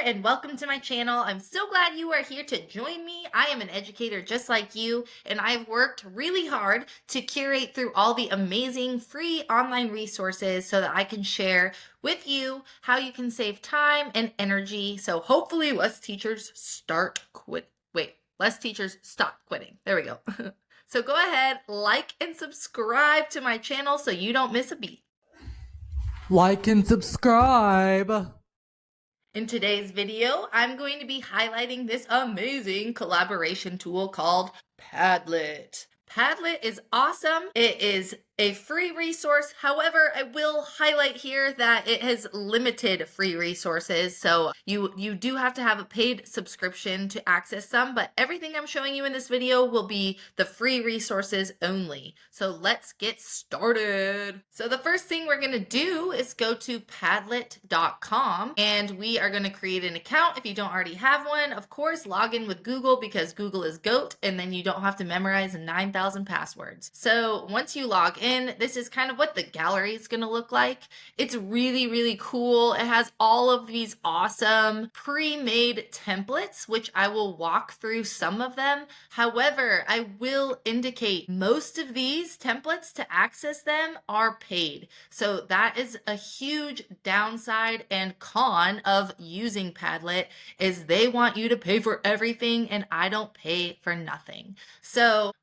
and welcome to my channel. I'm so glad you are here to join me. I am an educator just like you, and I've worked really hard to curate through all the amazing free online resources so that I can share with you how you can save time and energy. So hopefully less teachers less teachers stop quitting. There we go. So go ahead, like and subscribe to my channel so you don't miss a beat. Like and subscribe. In today's video, I'm going to be highlighting this amazing collaboration tool called Padlet. Padlet is awesome. It is a free resource. However, I will highlight here that it has limited free resources. So you do have to have a paid subscription to access some, but everything I'm showing you in this video will be the free resources only. So let's get started. So the first thing we're going to do is go to padlet.com and we are going to create an account. If you don't already have one, of course, log in with Google because Google is GOAT, and then you don't have to memorize 9,000 passwords. So once you log in, this is kind of what the gallery is going to look like. It's really, really cool. It has all of these awesome pre-made templates, which I will walk through some of them. However, I will indicate most of these templates to access them are paid. So that is a huge downside and con of using Padlet is they want you to pay for everything, and I don't pay for nothing. So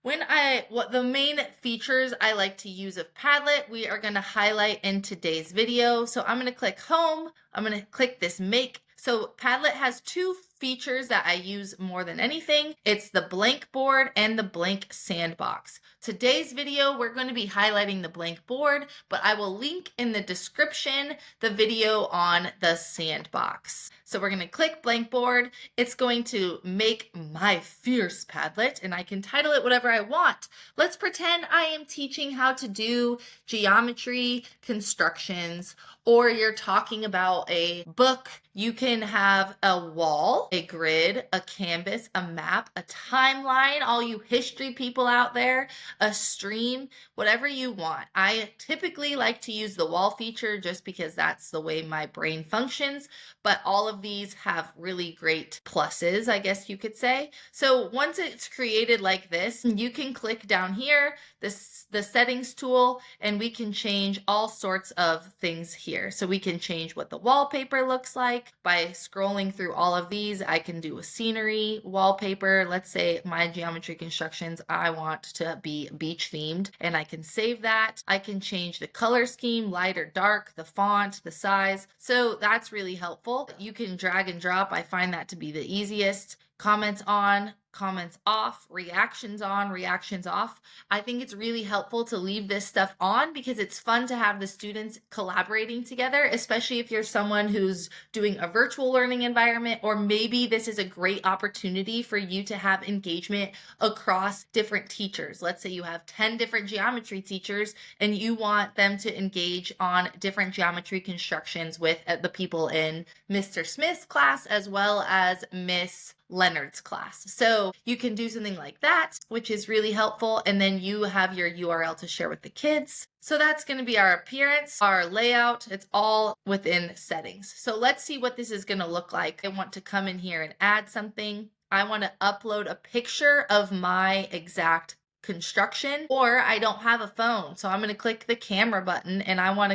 what the main features I like to use of Padlet, we are going to highlight in today's video. So I'm going to click home. I'm going to click this make. So Padlet has two features that I use more than anything. It's the blank board and the blank sandbox. Today's video, we're going to be highlighting the blank board, but I will link in the description the video on the sandbox. So we're going to click blank board. It's going to make my fierce Padlet, and I can title it whatever I want. Let's pretend I am teaching how to do geometry constructions, or you're talking about a book. You can have a wall, a grid, a canvas, a map, a timeline, all you history people out there, a stream, whatever you want. I typically like to use the wall feature just because that's the way my brain functions, but all of these have really great pluses, I guess you could say. So once it's created like this, you can click down here, the settings tool, and we can change all sorts of things here. So we can change what the wallpaper looks like by scrolling through all of these. I can do a scenery wallpaper. Let's say my geometry constructions, I want to be beach themed, and I can save that. I can change the color scheme, light or dark, the font, the size. So that's really helpful. You can drag and drop. I find that to be the easiest. Comments on, comments off, reactions on, reactions off. I think it's really helpful to leave this stuff on because it's fun to have the students collaborating together, especially if you're someone who's doing a virtual learning environment, or maybe this is a great opportunity for you to have engagement across different teachers. Let's say you have 10 different geometry teachers and you want them to engage on different geometry constructions with the people in Mr. Smith's class as well as Miss Leonard's class. So you can do something like that, which is really helpful. And then you have your URL to share with the kids. So that's going to be our appearance, our layout. It's all within settings. So let's see what this is going to look like. I want to come in here and add something. I want to upload a picture of my exact construction, or I don't have a phone. So I'm going to click the camera button and I want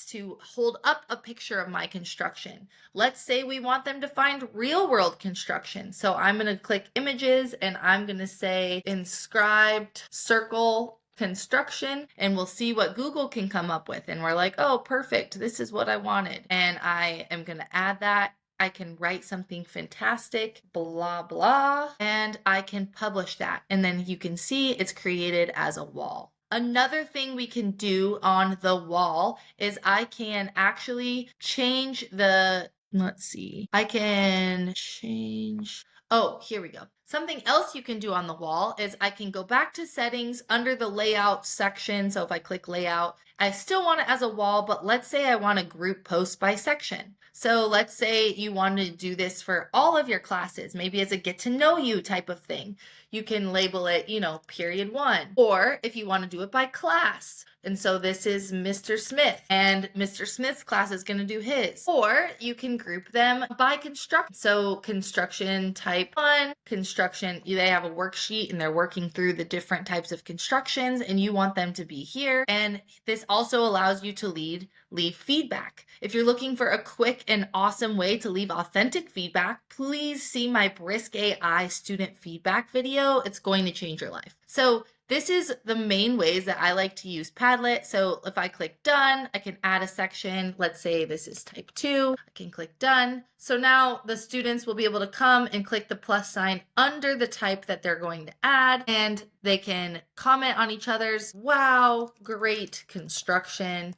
to hold up a picture of my construction. Let's say we want them to find real world construction. So I'm going to click images and I'm going to say inscribed circle construction, and we'll see what Google can come up with. And we're like, oh, perfect. This is what I wanted. And I am going to add that. I can write something fantastic, blah, blah, and I can publish that. And then you can see it's created as a wall. Another thing we can do on the wall is I can actually change the, let's see, I can change, oh, here we go. Something else you can do on the wall is I can go back to settings under the layout section. So if I click layout, I still want it as a wall, but let's say I want to group posts by section. So let's say you want to do this for all of your classes, maybe as a get to know you type of thing. You can label it, period 1. Or if you want to do it by class. And so this is Mr. Smith, and Mr. Smith's class is going to do his. Or you can group them by construction. So construction type 1, construction, they have a worksheet and they're working through the different types of constructions and you want them to be here. And this also allows you to leave feedback. If you're looking for a quick and awesome way to leave authentic feedback, please see my Brisk AI student feedback video. It's going to change your life. So this is the main ways that I like to use Padlet. So if I click done, I can add a section. Let's say this is type 2. I can click done. So now the students will be able to come and click the plus sign under the type that they're going to add, and they can comment on each other's, wow, great construction.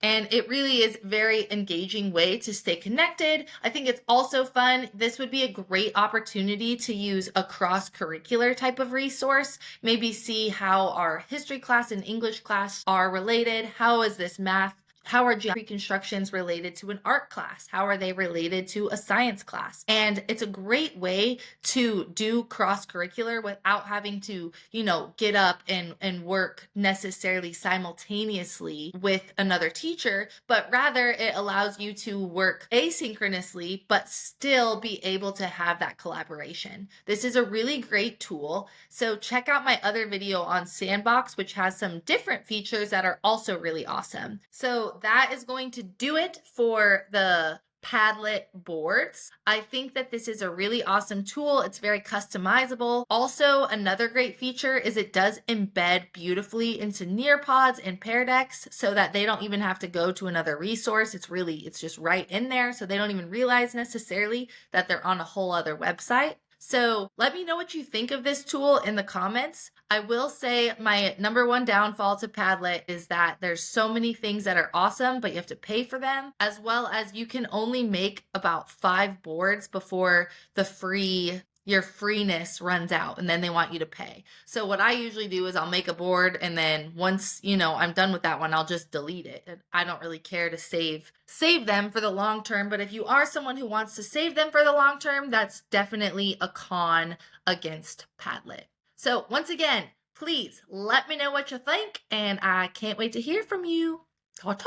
And it really is a very engaging way to stay connected. I think it's also fun. This would be a great opportunity to use a cross-curricular type of resource. Maybe see how our history class and English class are related. How is this math? How are geometry constructions related to an art class? How are they related to a science class? And it's a great way to do cross-curricular without having to, get up and work necessarily simultaneously with another teacher, but rather it allows you to work asynchronously, but still be able to have that collaboration. This is a really great tool. So check out my other video on Sandbox, which has some different features that are also really awesome. So that is going to do it for the Padlet boards. I think that this is a really awesome tool. It's very customizable. Also, another great feature is it does embed beautifully into Nearpods and Pear Decks so that they don't even have to go to another resource. It's just right in there, so they don't even realize necessarily that they're on a whole other website. So let me know what you think of this tool in the comments. I will say my number one downfall to Padlet is that there's so many things that are awesome, but you have to pay for them, as well as you can only make about 5 boards before your freeness runs out and then they want you to pay. So what I usually do is I'll make a board and then once, I'm done with that one, I'll just delete it. And I don't really care to save them for the long term, but if you are someone who wants to save them for the long term, that's definitely a con against Padlet. So once again, please let me know what you think and I can't wait to hear from you. Ta-ta!